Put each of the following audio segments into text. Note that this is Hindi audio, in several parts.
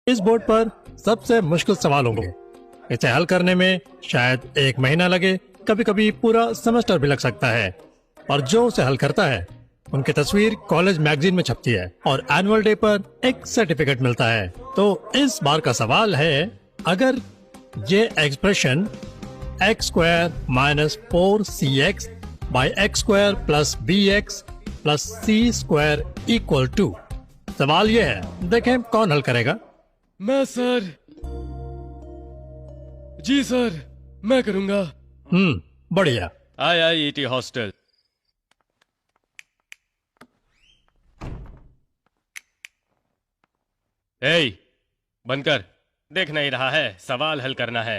इस बोर्ड पर सबसे मुश्किल सवाल होंगे। इसे हल करने में शायद 1 महीना लगे, कभी कभी पूरा सेमेस्टर भी लग सकता है। और जो उसे हल करता है उनकी तस्वीर कॉलेज मैगजीन में छपती है और एनुअल डे पर एक सर्टिफिकेट मिलता है। तो इस बार का सवाल है, अगर ये expression x² - 4cx by x² + bx + c² = सवाल ये है, देखें कौन हल करेगा। मैं सर। जी सर, मैं करूंगा। बढ़िया। IIET hostel. ए, बंद कर। देख नहीं रहा है, सवाल हल करना है।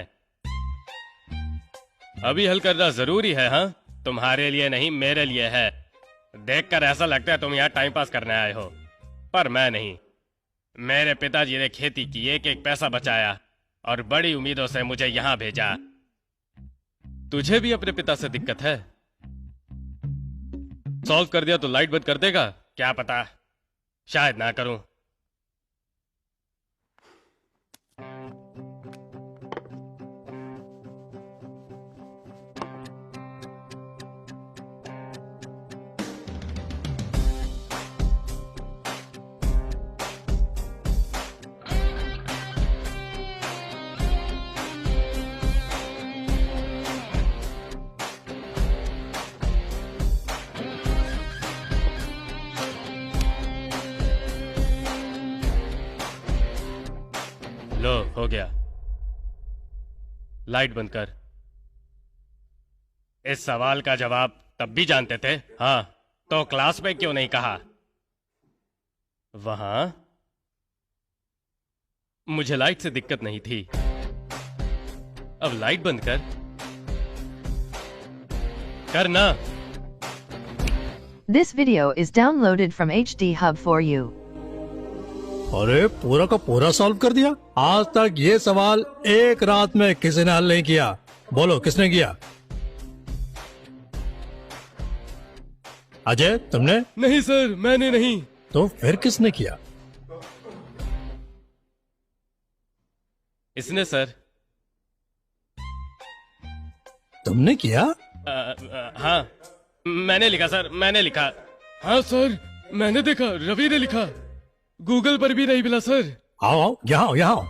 अभी हल करना जरूरी है। हाँ, तुम्हारे लिए नहीं, मेरे लिए है। देखकर ऐसा लगता है तुम यहाँ टाइम पास करने आए हो, पर मैं नहीं। मेरे पिताजी ने खेती की, एक पैसा बचाया और बड़ी उम्मीदों से मुझे यहाँ भेजा। तुझे भी अपने पिता से दिक्कत है? सॉल्व कर दिया तो लाइट बंद कर देगा? क्या पता, शायद ना करूं। लो, हो गया। लाइट बंद कर। इस सवाल का जवाब तब भी जानते थे? हाँ, तो क्लास में क्यों नहीं कहा? वहां मुझे लाइट से दिक्कत नहीं थी। अब लाइट बंद कर। करना। This video is downloaded from HD Hub for you. अरे पूरा का पूरा सॉल्व कर दिया। आज तक ये सवाल एक रात में किसी ने हल नहीं किया। बोलो किसने किया? अजय, तुमने? नहीं सर, मैंने नहीं। तो फिर किसने किया? इसने सर। तुमने किया? हाँ, मैंने लिखा सर, मैंने लिखा। हाँ सर, मैंने देखा, रवि ने लिखा। गूगल पर भी नहीं मिला सर। आओ आओ, यहाँ आओ, यहाँ आओ।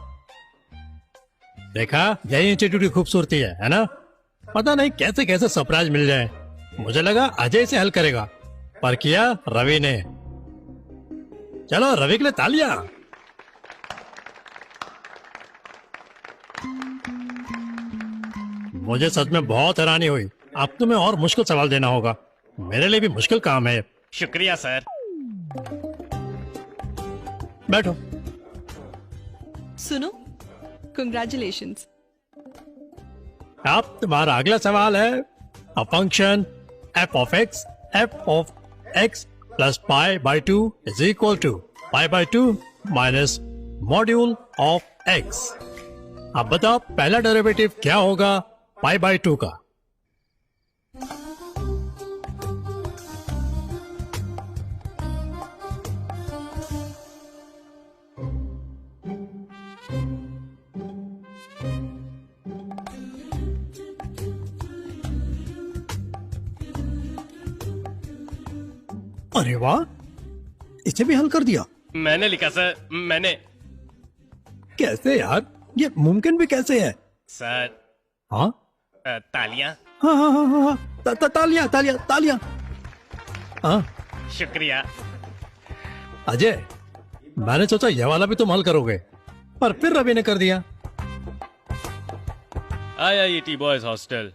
देखा, यही इंस्टीट्यूट की खूबसूरती है ना? पता नहीं कैसे कैसे सरप्राइज मिल जाए। मुझे लगा अजय से हल करेगा, पर किया रवि ने। चलो रवि के लिए तालियां। मुझे सच में बहुत हैरानी हुई। अब तुम्हें और मुश्किल सवाल देना होगा। मेरे लिए भी मुश्किल काम है। शुक्रिया सर। बैठो। सुनो, कंग्रेचुलेशंस। अब तुम्हारा अगला सवाल है, a function f(x) + π/2 = π/2 - module of x। अब बताओ पहला डेरिवेटिव क्या होगा π/2 का? अरे वाह, इसे भी हल कर दिया। मैंने लिखा सर, मैंने। कैसे यार, ये मुमकिन भी कैसे है? सर, हाँ तालियां। हाँ हाँ हाँ हाँ हाँ, तालियां तालियां तालियां। हाँ शुक्रिया। अजय, मैंने सोचा यह वाला भी तुम हल करोगे, पर फिर रवि ने कर दिया। IIET boys hostel.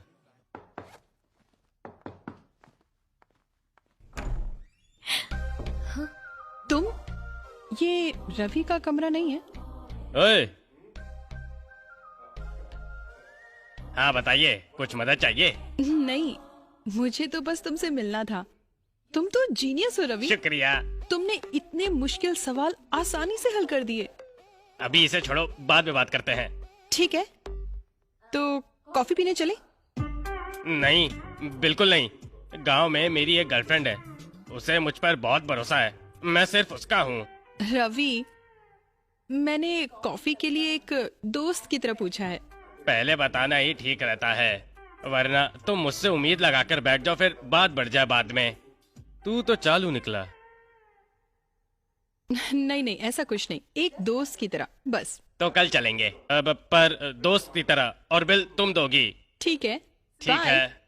तुम, ये रवि का कमरा नहीं है? ओए, हाँ बताइए, कुछ मदद चाहिए? नहीं, मुझे तो बस तुमसे मिलना था। तुम तो जीनियस हो रवि। शुक्रिया। तुमने इतने मुश्किल सवाल आसानी से हल कर दिए। अभी इसे छोड़ो, बाद में बात करते हैं। ठीक है, तो कॉफी पीने चले? नहीं, बिल्कुल नहीं। गांव में मेरी एक गर्लफ्रेंड है, उसे मुझ पर बहुत भरोसा है। मैं सिर्फ उसका हूँ। रवि, मैंने कॉफी के लिए एक दोस्त की तरह पूछा है। पहले बताना ही ठीक रहता है, वरना तुम मुझसे उम्मीद लगाकर बैठ जाओ, फिर बात बढ़ जाए बाद में। तू तो चालू निकला। नहीं नहीं, ऐसा कुछ नहीं, एक दोस्त की तरह बस। तो कल चलेंगे, अब पर दोस्त की तरह, और बिल तुम दोगी। ठीक है, ठीक बाय। है।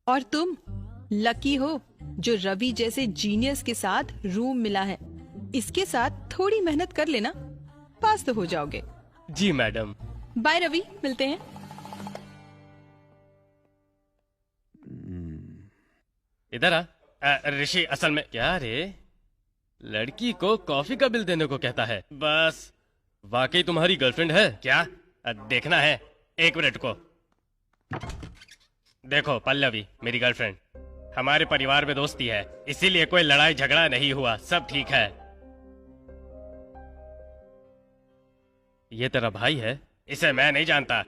और तुम लकी हो जो रवि जैसे जीनियस के साथ रूम मिला है। इसके साथ थोड़ी मेहनत कर लेना, पास तो हो जाओगे। जी मैडम। बाय रवि, मिलते हैं। इधर आ। ऋषि असल में क्या रे, लड़की को कॉफी का बिल देने को कहता है। बस वाकई तुम्हारी गर्लफ्रेंड है क्या? देखना है, एक मिनट को। देखो पल्लवी, मेरी गर्लफ्रेंड। हमारे परिवार में दोस्ती है, इसीलिए कोई लड़ाई झगड़ा नहीं हुआ, सब ठीक है। ये तेरा भाई है? इसे मैं नहीं जानता।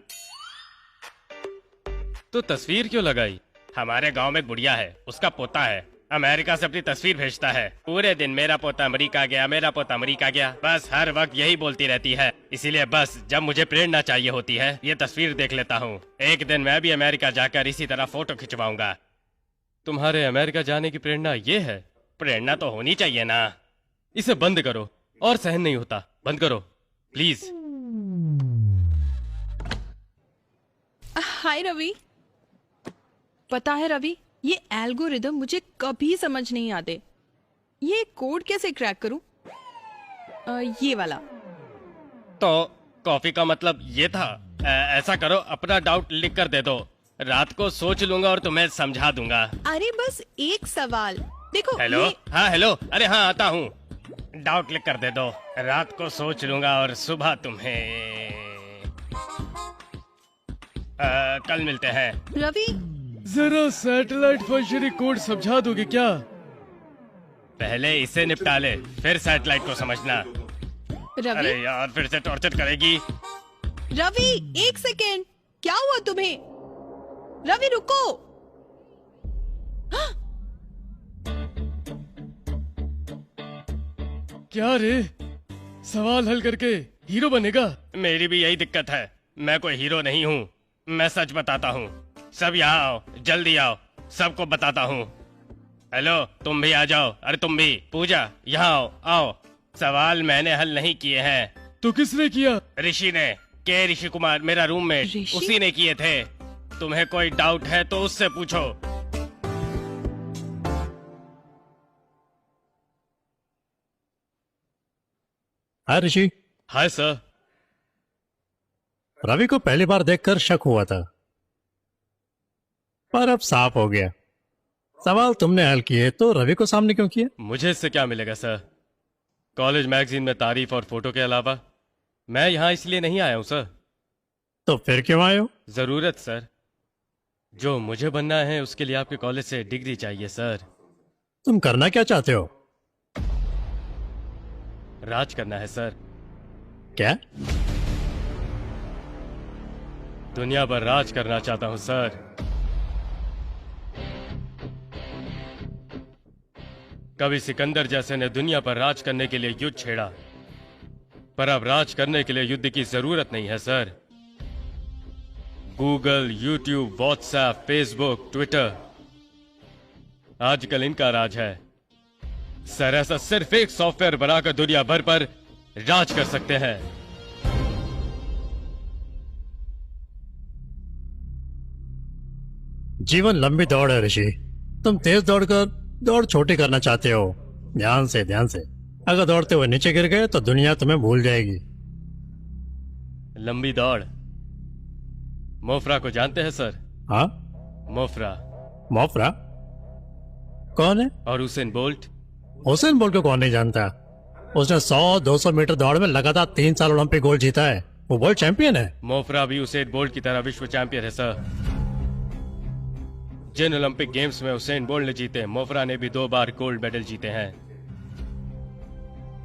तो तस्वीर क्यों लगाई? हमारे गांव में एक बुढ़िया है, उसका पोता है, अमेरिका से अपनी तस्वीर भेजता है। पूरे दिन मेरा पोता अमेरिका गया, मेरा पोता अमेरिका गया, बस हर वक्त यही बोलती रहती है। इसीलिए बस जब मुझे प्रेरणा चाहिए होती है, ये तस्वीर देख लेता हूँ। एक दिन मैं भी अमेरिका जाकर इसी तरह फोटो खिंचवाऊंगा। तुम्हारे अमेरिका जाने की प्रेरणा ये है? प्रेरणा तो होनी चाहिए ना। इसे बंद करो, और सहन नहीं होता, बंद करो प्लीज। हाय रवि। पता है रवि, ये एल्गोरिदम मुझे कभी समझ नहीं आते। ये कोड कैसे क्रैक करूं? ये वाला। तो कॉफी का मतलब ये था। ऐसा करो, अपना डाउट लिख कर दे दो, रात को सोच लूंगा और तुम्हें समझा दूंगा। अरे बस एक सवाल, देखो। हेलो। हाँ हेलो, अरे हाँ आता हूँ। डाउट लिख कर दे दो, रात को सोच लूंगा और सुबह तुम्हें कल मिलते हैं। रवि, जरा सैटेलाइट फंक्शनरी कोड समझा दोगे क्या? पहले इसे निपटा ले, फिर सैटेलाइट को समझना। रवि, अरे यार, फिर से टॉर्चर करेगी। रवि, एक सेकेंड, क्या हुआ तुम्हें? रवि रुको। क्या रे, सवाल हल करके हीरो बनेगा? मेरी भी यही दिक्कत है, मैं कोई हीरो नहीं हूँ। मैं सच बताता हूँ। सब यहाँ आओ, जल्दी आओ, सबको बताता हूँ। हेलो, तुम भी आ जाओ। अरे तुम भी, पूजा यहाँ आओ, आओ। सवाल मैंने हल नहीं किए हैं। तो किसने किया? ऋषि ने, के ऋषि कुमार, मेरा रूममेट, ऋषि? उसी ने किए थे। तुम्हें कोई डाउट है तो उससे पूछो। हाय ऋषि। Hi sir. रवि को पहली बार देखकर शक हुआ था, पर अब साफ हो गया। सवाल तुमने हल किए तो रवि को सामने क्यों किया? मुझे इससे क्या मिलेगा सर? कॉलेज मैगजीन में तारीफ और फोटो के अलावा मैं यहाँ इसलिए नहीं आया हूँ सर। तो फिर क्यों आए हो? जरूरत सर, जो मुझे बनना है उसके लिए आपके कॉलेज से डिग्री चाहिए सर। तुम करना क्या चाहते हो? राज करना है सर। क्या? दुनिया पर राज करना चाहता हूँ सर। कभी सिकंदर जैसे ने दुनिया पर राज करने के लिए युद्ध छेड़ा, पर अब राज करने के लिए युद्ध की जरूरत नहीं है sir. Google, YouTube, WhatsApp, Facebook, Twitter, आजकल इनका राज है सर। ऐसा सिर्फ एक सॉफ्टवेयर बनाकर दुनिया भर पर राज कर सकते हैं। जीवन लंबी दौड़ है ऋषि। तुम तेज दौड़कर दौड़ छोटी करना चाहते हो। ध्यान से, ध्यान से। अगर दौड़ते हुए नीचे गिर गए तो दुनिया तुम्हें भूल जाएगी। लंबी दौड़। मोफरा को जानते हैं सर? हाँ? मोफरा। मोफरा कौन है? और हुसैन बोल्ट। हुसैन बोल्ट को कौन नहीं जानता? उसने 100-200 मीटर दौड़ में लगातार 3 साल ओलंपिक गोल्ड जीता है। वो वर्ल्ड चैंपियन है। मोफरा भी हुसैन बोल्ट की तरह विश्व चैंपियन है सर। जिन ओलंपिक गेम्स में हुसैन बोल्ट ने जीते, मोफरा ने भी 2 बार गोल्ड मेडल जीते हैं।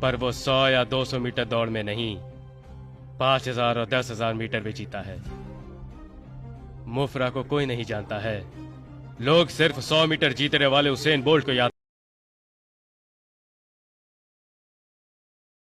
पर वो 100 या 200 मीटर दौड़ में नहीं, 5000 और 10,000 मीटर में जीता है। मोफरा को कोई नहीं जानता है। लोग सिर्फ 100 मीटर जीतने वाले हुसैन बोल्ट को याद